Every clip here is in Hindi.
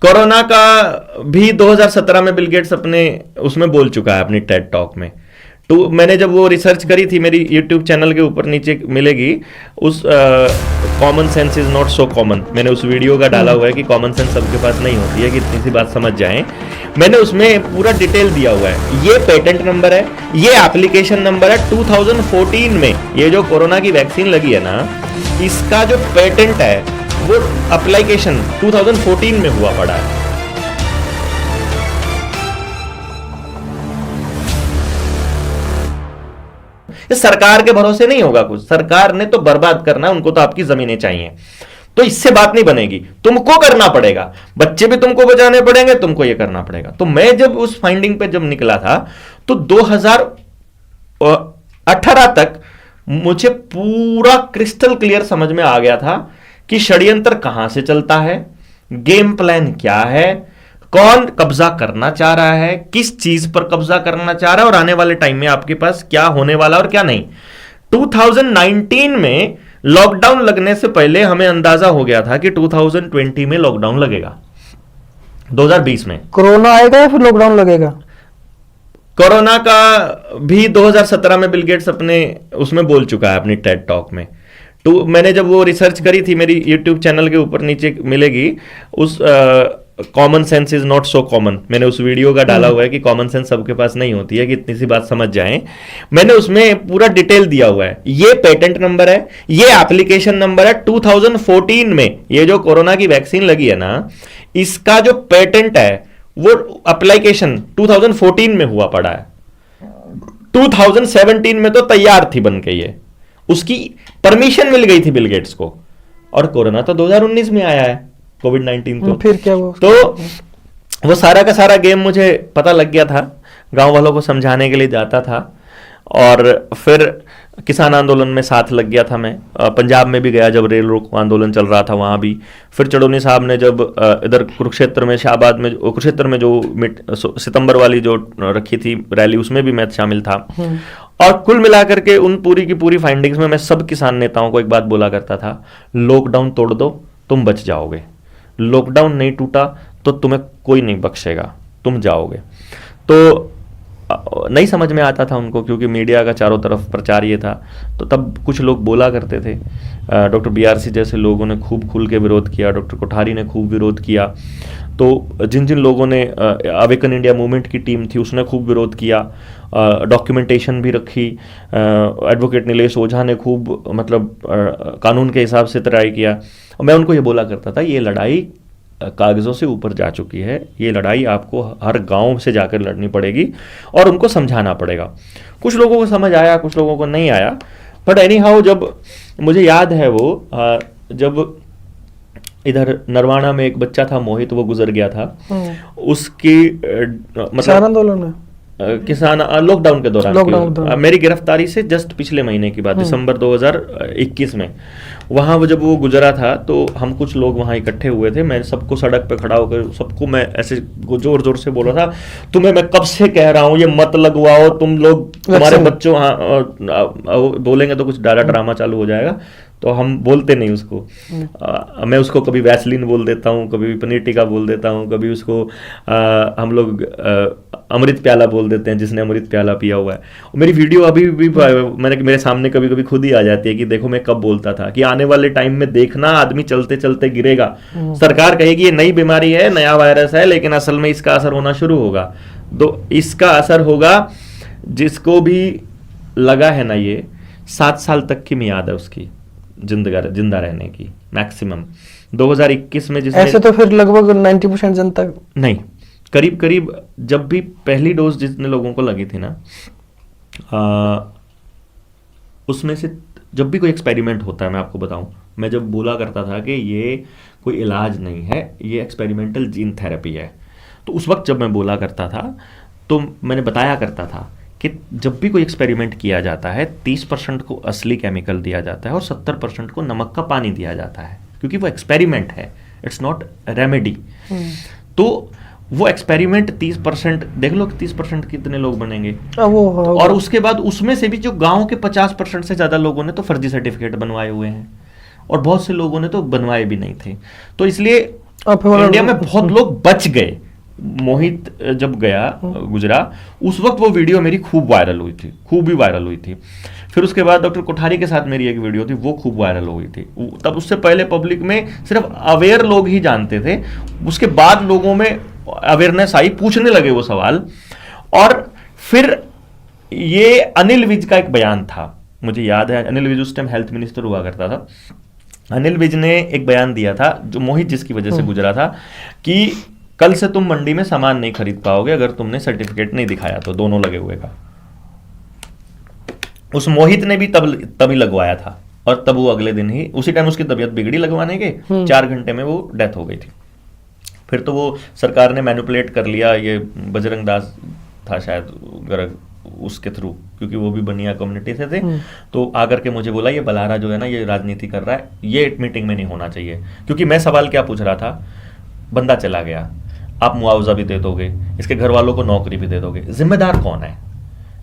कोरोना का भी 2017 में बिल गेट्स अपने उसमें बोल चुका है अपनी टेड टॉक में। तो मैंने जब वो रिसर्च करी थी, मेरी यूट्यूब चैनल के ऊपर नीचे मिलेगी, उस common sense is not so common, मैंने उस वीडियो का डाला हुआ है कि कॉमन सेंस सबके पास नहीं होती है, कि इतनी सी बात समझ जाएं। मैंने उसमें पूरा डिटेल दिया हुआ है, ये पेटेंट नंबर है, ये एप्लीकेशन नंबर है। 2014 में ये जो कोरोना की वैक्सीन लगी है ना, इसका जो पेटेंट है वो एप्लीकेशन 2014 में हुआ पड़ा है। सरकार के भरोसे नहीं होगा कुछ, सरकार ने तो बर्बाद करना है, उनको तो आपकी जमीनें चाहिए, तो इससे बात नहीं बनेगी, तुमको करना पड़ेगा, बच्चे भी तुमको बचाने पड़ेंगे, तुमको ये करना पड़ेगा। तो मैं जब उस फाइंडिंग पे जब निकला था तो 2018 तक मुझे पूरा क्रिस्टल क्लियर समझ में आ गया था कि षड्यंत्र कहां से चलता है, गेम प्लान क्या है, कौन कब्जा करना चाह रहा है, किस चीज पर कब्जा करना चाह रहा है, और आने वाले टाइम में आपके पास क्या होने वाला और क्या नहीं। 2019 में लॉकडाउन लगने से पहले हमें अंदाजा हो गया था कि 2020 में लॉकडाउन लगेगा, 2020 में कोरोना आएगा या फिर लॉकडाउन लगेगा। कोरोना का भी 2017 में बिल गेट्स अपने उसमें बोल चुका है अपनी टेड टॉक में। तो मैंने जब वो रिसर्च करी थी, मेरी यूट्यूब चैनल के ऊपर नीचे मिलेगी, उस common sense is not so common, मैंने उस वीडियो का डाला हुआ है कि कॉमन सेंस सबके पास नहीं होती है, कि इतनी सी बात समझ जाएं। मैंने उसमें पूरा डिटेल दिया हुआ है, ये पेटेंट नंबर है, ये एप्लीकेशन नंबर है। 2014 में ये जो कोरोना की वैक्सीन लगी है ना, इसका जो पेटेंट है वो एप्लीकेशन 2014 में हुआ पड़ा है। 2017 में तो तैयार थी बन के, ये उसकी परमिशन मिल गई थी बिल गेट्स को, और कोरोना तो 2019 में आया है, कोविड-19 तो फिर क्या वो वो सारा का सारा गेम मुझे पता लग गया था, गांव वालों को समझाने के लिए जाता था, और फिर किसान आंदोलन में साथ लग गया था मैं। पंजाब में भी गया जब रेल रोको आंदोलन चल रहा था, वहाँ भी। फिर चढ़ोनी साहब ने जब इधर कुरुक्षेत्र में, शाहबाद में, कुरुक्षेत्र में जो सितंबर वाली जो रखी थी रैली, उसमें भी मैं शामिल था। और कुल मिलाकर के उन पूरी की पूरी फाइंडिंग्स में मैं सब किसान नेताओं को एक बात बोला करता था, लॉकडाउन तोड़ दो, तुम बच जाओगे। लॉकडाउन नहीं टूटा तो तुम्हें कोई नहीं बख्शेगा, तुम जाओगे। तो नहीं समझ में आता था उनको, क्योंकि मीडिया का चारों तरफ प्रचार ये था। तो तब कुछ लोग बोला करते थे, डॉक्टर BRC जैसे लोगों ने खूब खुल के विरोध किया, डॉक्टर कोठारी ने खूब विरोध किया। तो जिन जिन लोगों ने अवेकन इंडिया मूवमेंट की टीम थी उसने खूब विरोध किया, डॉक्यूमेंटेशन भी रखी, एडवोकेट नीलेश ओझा ने खूब मतलब कानून के हिसाब से ट्राई किया। और मैं उनको ये बोला करता था, ये लड़ाई कागज़ों से ऊपर जा चुकी है, ये लड़ाई आपको हर गांव से जाकर लड़नी पड़ेगी और उनको समझाना पड़ेगा। कुछ लोगों को समझ आया, कुछ लोगों को नहीं आया, बट एनी हाउ जब मुझे याद है वो जब इधर नरवाना में एक बच्चा था मोहित, वो गुजर गया था, उसकी मतलब आंदोलन में किसान लॉकडाउन के दौरान मेरी गिरफ्तारी से जस्ट पिछले महीने की बात, दिसंबर 2021 में, वहाँ जब वो गुजरा था तो हम कुछ लोग वहाँ इकट्ठे हुए थे। मैं सबको सड़क पे खड़ा होकर सबको मैं ऐसे जोर जोर से बोल रहा था, तुम्हें मैं कब से कह रहा हूँ ये मत लगवाओ, तुम लोग तुम्हारे बच्चों, बोलेंगे तो कुछ डायरा ड्रामा चालू हो जाएगा, तो हम बोलते नहीं उसको। मैं उसको कभी वैसलीन बोल देता हूँ, कभी पनीर टिक्का बोल देता हूँ, कभी उसको हम लोग अमृत प्याला बोल देते हैं, जिसने अमृत प्याला पिया हुआ है। मेरी वीडियो अभी भी मेरे सामने कभी कभी खुद ही आ जाती है कि देखो मैं कब बोलता था कि आने वाले टाइम में देखना आदमी चलते चलते गिरेगा। सरकार कहेगी ये नई बीमारी है, नया वायरस है, लेकिन असल में इसका असर होना शुरू होगा। तो इसका असर होगा, जिसको भी लगा है ना, ये 7 साल तक की मियाद है उसकी जिंदा रहने की मैक्सिमम। 2021 में जिसने, ऐसे तो फिर लगभग 90% जनता नहीं, करीब करीब जब भी पहली डोज जितने लोगों को लगी थी ना, उसमें से जब भी कोई एक्सपेरिमेंट होता है, मैं आपको बताऊं, मैं जब बोला करता था कि ये कोई इलाज नहीं है, ये एक्सपेरिमेंटल जीन थेरेपी है, तो उस वक्त जब मैं बोला करता था तो मैंने बताया करता था कि जब भी कोई एक्सपेरिमेंट किया जाता है 30% को असली केमिकल दिया जाता है और 70% को नमक का पानी दिया जाता है, क्योंकि वो एक्सपेरिमेंट है, इट्स नॉट रेमेडी। तो वो एक्सपेरिमेंट 30%, देख लो 30% कितने लोग बनेंगे, और उसके बाद उसमें से भी जो गांव के 50% से ज्यादा लोगों ने तो फर्जी सर्टिफिकेट बनवाए हुए हैं, और बहुत से लोगों ने तो बनवाए भी नहीं थे। तो इसलिए और फिर उन्होंने- इंडिया में बहुत लोग बच गए। मोहित जब गया गुजरा, उस वक्त वो वीडियो मेरी खूब वायरल हुई थी, खूब ही वायरल हुई थी। फिर उसके बाद डॉक्टर कोठारी के साथ मेरी एक वीडियो थी, वो खूब वायरल हो गई थी। तब उससे पहले पब्लिक में सिर्फ अवेयर लोग ही जानते थे, उसके बाद लोगों में अवेयरनेस आई, पूछने लगे वो सवाल। और फिर ये अनिल विज का एक बयान था, मुझे याद है, अनिल विज उस टाइम हेल्थ मिनिस्टर हुआ करता था। अनिल विज ने एक बयान दिया था, जो मोहित जिसकी वजह से गुजरा था, कि कल से तुम मंडी में सामान नहीं खरीद पाओगे अगर तुमने सर्टिफिकेट नहीं दिखाया तो, दोनों लगे हुए का। उस मोहित ने भी तभी लगवाया था, और तब वो अगले दिन ही, उसी टाइम उसकी तबीयत बिगड़ी लगवाने के, 4 घंटे में वो डेथ हो गई थी। फिर तो वो सरकार ने मैनिपुलेट कर लिया, ये बजरंग दास था शायद गर्ग, उसके थ्रू, क्योंकि वो भी बनिया कम्युनिटी से थे। तो आकर के मुझे बोला ये बलारा जो है ना, ये राजनीति कर रहा है, ये मीटिंग में नहीं होना चाहिए। क्योंकि मैं सवाल क्या पूछ रहा था, बंदा चला गया, आप मुआवजा भी दे दोगे, इसके घर वालों को नौकरी भी दे दोगे, जिम्मेदार कौन है?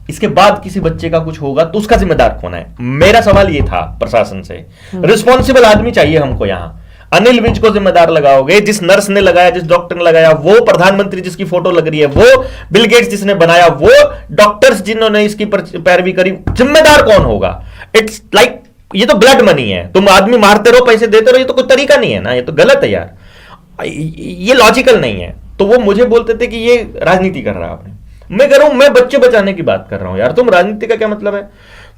इसके बाद किसी बच्चे का कुछ होगा तो उसका जिम्मेदार कौन है? मेरा सवाल ये था प्रशासन से। रिस्पॉन्सिबल आदमी चाहिए हमको यहां। अनिल विज को जिम्मेदार लगाओगे, जिस नर्स ने लगाया, जिस डॉक्टर ने लगाया वो, प्रधानमंत्री जिसकी फोटो लग रही है वो, बिल गेट्स जिसने बनाया वो, डॉक्टर्स जिन्होंने इसकी पैरवी करी, जिम्मेदार कौन होगा? इट्स लाइक ये तो ब्लड मनी है, तुम आदमी मारते रहो, पैसे देते रहो, ये तो कोई तरीका नहीं है ना, ये तो गलत है यार, ये लॉजिकल नहीं है। तो वो मुझे बोलते थे कि ये राजनीति कर रहा है आपने। मैं कह रहा हूं मैं बच्चे बचाने की बात कर रहा हूं यार, तुम राजनीति का क्या मतलब है?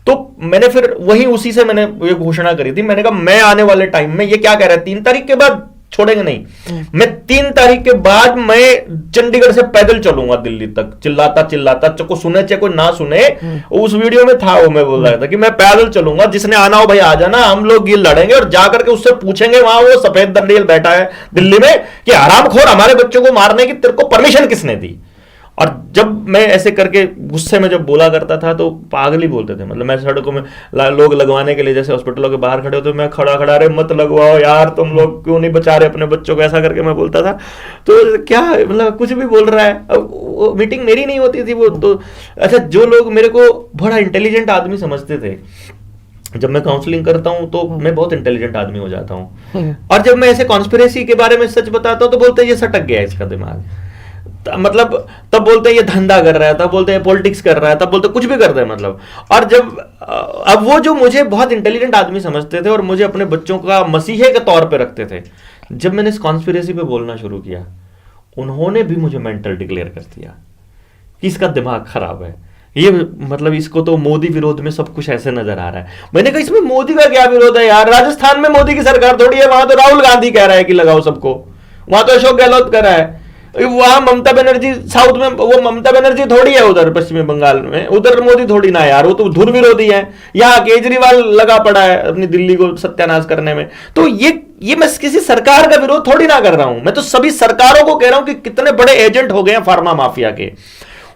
तो मैंने फिर वही उसी से मैंने ये घोषणा करी थी, मैंने कहा मैं आने वाले टाइम में, ये क्या कह रहा है 3 तारीख के बाद छोड़ेंगे नहीं, मैं 3 तारीख के बाद मैं चंडीगढ़ से पैदल चलूंगा दिल्ली तक, चिल्लाता चिल्लाता, को सुने चाहे कोई ना सुने। उस वीडियो में था वो, मैं बोल रहा था कि मैं पैदल चलूंगा, जिसने आना हो भाई आ जाना, हम लोग ये लड़ेंगे, और जाकर के उससे पूछेंगे वहां वो सफेद दंडेल बैठा है दिल्ली में कि हरामखोर हमारे बच्चों को मारने की तेरे को परमिशन किसने दी? और जब मैं ऐसे करके गुस्से में जब बोला करता था तो पागल ही बोलते थे। मतलब मैं सड़कों में लोग लगवाने के लिए, जैसे हॉस्पिटलों के बाहर खड़े होते, मैं खड़ा खड़ा, अरे मत लगवाओ यार, तुम लोग क्यों नहीं बचा रहे अपने बच्चों को, ऐसा करके मैं बोलता था। तो क्या मतलब कुछ भी बोल रहा है। अब वो मीटिंग मेरी नहीं होती थी वो तो। अच्छा, जो लोग मेरे को बड़ा इंटेलिजेंट आदमी समझते थे, जब मैं काउंसलिंग करता हूं तो मैं बहुत इंटेलिजेंट आदमी हो जाता हूं, और जब मैं ऐसे कॉन्स्पिरेसी के बारे में सच बताता हूं तो बोलते हैं ये सटक गया इसका दिमाग। मतलब तब बोलते हैं ये धंधा कर रहा है, तब बोलते हैं पॉलिटिक्स कर रहा है, तब बोलते कुछ भी करते हैं मतलब। और जब अब वो जो मुझे बहुत इंटेलिजेंट आदमी समझते थे और मुझे अपने बच्चों का मसीहे के तौर पे रखते थे, जब मैंने इस कॉन्स्पिरेसी पे बोलना शुरू किया, उन्होंने भी मुझे मेंटल डिक्लेयर कर दिया कि इसका दिमाग खराब है, ये मतलब इसको तो मोदी विरोध में सब कुछ ऐसे नजर आ रहा है। मैंने कहा इसमें मोदी का क्या विरोध है यार, राजस्थान में मोदी की सरकार थोड़ी है, वहां तो राहुल गांधी कह रहा है कि लगाओ सबको, वहां तो अशोक गहलोत कर रहा है, वहां ममता बनर्जी साउथ में, वो ममता बनर्जी थोड़ी है उधर पश्चिमी बंगाल में, उधर मोदी थोड़ी ना यार, वो तो धुर विरोधी है। यहाँ केजरीवाल लगा पड़ा है अपनी दिल्ली को सत्यानाश करने में। तो ये मैं किसी सरकार का विरोध थोड़ी ना कर रहा हूं, मैं तो सभी सरकारों को कह रहा हूं कि कितने बड़े एजेंट हो गए हैं फार्मा माफिया के।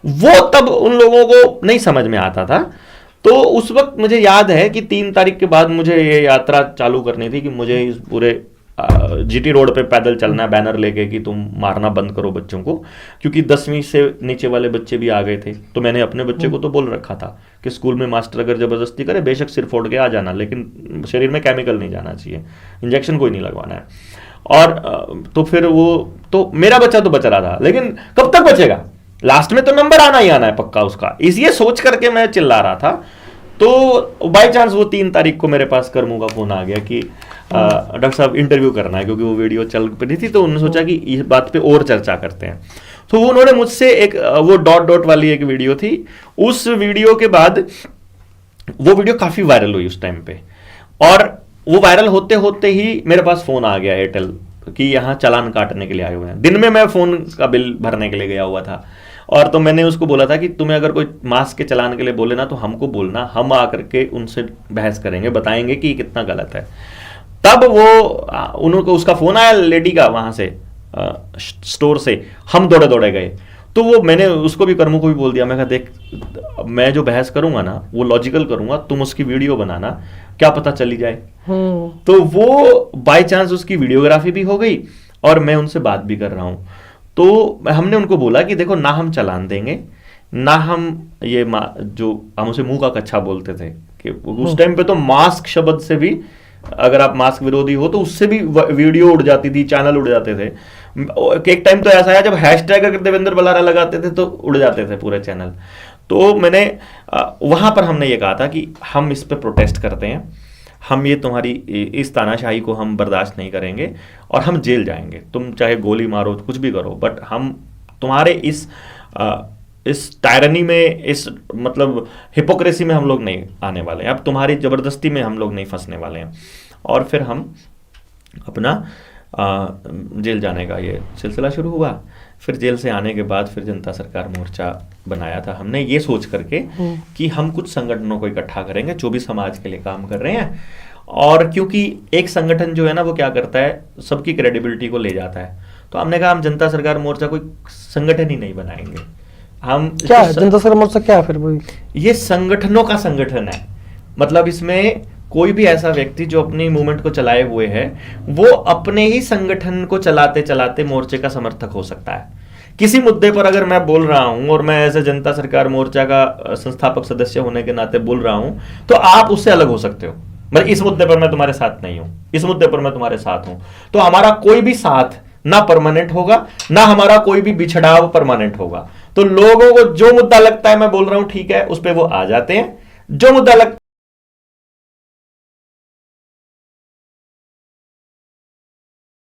वो तब उन लोगों को नहीं समझ में आता था। तो उस वक्त मुझे याद है कि 3 तारीख के बाद मुझे ये यात्रा चालू करनी थी कि मुझे इस पूरे जीटी रोड पे पैदल चलना है, बैनर लेके कि तुम मारना बंद करो बच्चों को, क्योंकि 10वीं से नीचे वाले बच्चे भी आ गए थे। तो मैंने अपने बच्चे को तो बोल रखा था कि स्कूल में मास्टर अगर जबरदस्ती करे, बेशक सिर फोड़ के आ जाना, लेकिन शरीर में केमिकल नहीं जाना चाहिए, इंजेक्शन कोई नहीं लगवाना है। और तो फिर वो, तो मेरा बच्चा तो बच रहा था, लेकिन कब तक बचेगा, लास्ट में तो नंबर आना ही आना है पक्का उसका, इसलिए सोच करके मैं चिल्ला रहा था। तो बाय चांस वो 3 तारीख को मेरे पास करमू का फोन आ गया कि डॉक्टर साहब इंटरव्यू करना है, क्योंकि वो वीडियो चल पड़ी थी, तो उन्होंने सोचा कि इस बात पे और चर्चा करते हैं। तो उन्होंने मुझसे एक वो डॉट डॉट वाली एक वीडियो थी, उस वीडियो के बाद वो वीडियो काफी वायरल हुई उस टाइम पे, और वो वायरल होते होते ही मेरे पास फोन आ गया एयरटेल कि यहाँ चालान काटने के लिए आए हुए हैं। दिन में मैं फोन का बिल भरने के लिए गया हुआ था, और तो मैंने उसको बोला था कि तुम्हें अगर कोई मास्क के चलान के लिए बोले ना तो हमको बोलना, हम आकर के उनसे बहस करेंगे, बताएंगे कि कितना गलत है। तब वो उनको उसका फोन आया लेडी का वहां से स्टोर से, हम दौड़े दौड़े गए। तो वो मैंने उसको भी, कर्मू को भी बोल दिया, मैं कहा देख मैं जो बहस करूंगा ना वो लॉजिकल करूंगा, तुम उसकी वीडियो बनाना, क्या पता चली जाए। तो वो बाय चांस उसकी वीडियोग्राफी भी हो गई और मैं उनसे बात भी कर रहा हूं। तो हमने उनको बोला कि देखो ना हम चालान देंगे, ना हम ये जो हम उसे मुंह का कच्छा बोलते थे कि उस टाइम पे तो मास्क शब्द से भी अगर आप मास्क विरोधी हो तो उससे भी वीडियो उड़ जाती थी, चैनल उड़ जाते थे। एक टाइम तो ऐसा है जब हैशटैग अगर देवेंद्र बलारा लगाते थे तो उड़ जाते थे पूरे चैनल। तो मैंने वहां पर हमने ये कहा था कि हम इस पे प्रोटेस्ट करते हैं, हम ये तुम्हारी इस तानाशाही को हम बर्दाश्त नहीं करेंगे और हम जेल जाएंगे, तुम चाहे गोली मारो कुछ भी करो, बट हम तुम्हारे इस टायरनी में, इस मतलब हिपोक्रेसी में हम लोग नहीं आने वाले हैं, अब तुम्हारी ज़बरदस्ती में हम लोग नहीं फंसने वाले हैं। और फिर हम अपना जेल जाने का ये सिलसिला शुरू हुआ। फिर जेल से आने के बाद फिर जनता सरकार मोर्चा बनाया था हमने, ये सोच करके कि हम कुछ संगठनों को इकट्ठा करेंगे जो भी समाज के लिए काम कर रहे हैं। और क्योंकि एक संगठन जो है ना वो क्या करता है, सबकी क्रेडिबिलिटी को ले जाता है, तो हमने कहा हम जनता सरकार मोर्चा कोई संगठन ही नहीं बनाएंगे। हम क्या है जनता सरकार मोर्चा, क्या है फिर वही? ये संगठनों का संगठन है, मतलब इसमें कोई भी ऐसा व्यक्ति जो अपनी मूवमेंट को चलाए हुए है वो अपने ही संगठन को चलाते चलाते मोर्चे का समर्थक हो सकता है। किसी मुद्दे पर अगर मैं बोल रहा हूं और मैं ऐसे जनता सरकार मोर्चा का संस्थापक सदस्य होने के नाते बोल रहा हूं तो आप उससे अलग हो सकते हो, मतलब इस मुद्दे पर मैं तुम्हारे साथ नहीं हूं, इस मुद्दे पर मैं तुम्हारे साथ हूं। तो हमारा कोई भी साथ ना परमानेंट होगा, ना हमारा कोई भी बिछड़ाव परमानेंट होगा। तो लोगों को जो मुद्दा लगता है, मैं बोल रहा हूं ठीक है, उस पर वो आ जाते हैं, जो मुद्दा लगता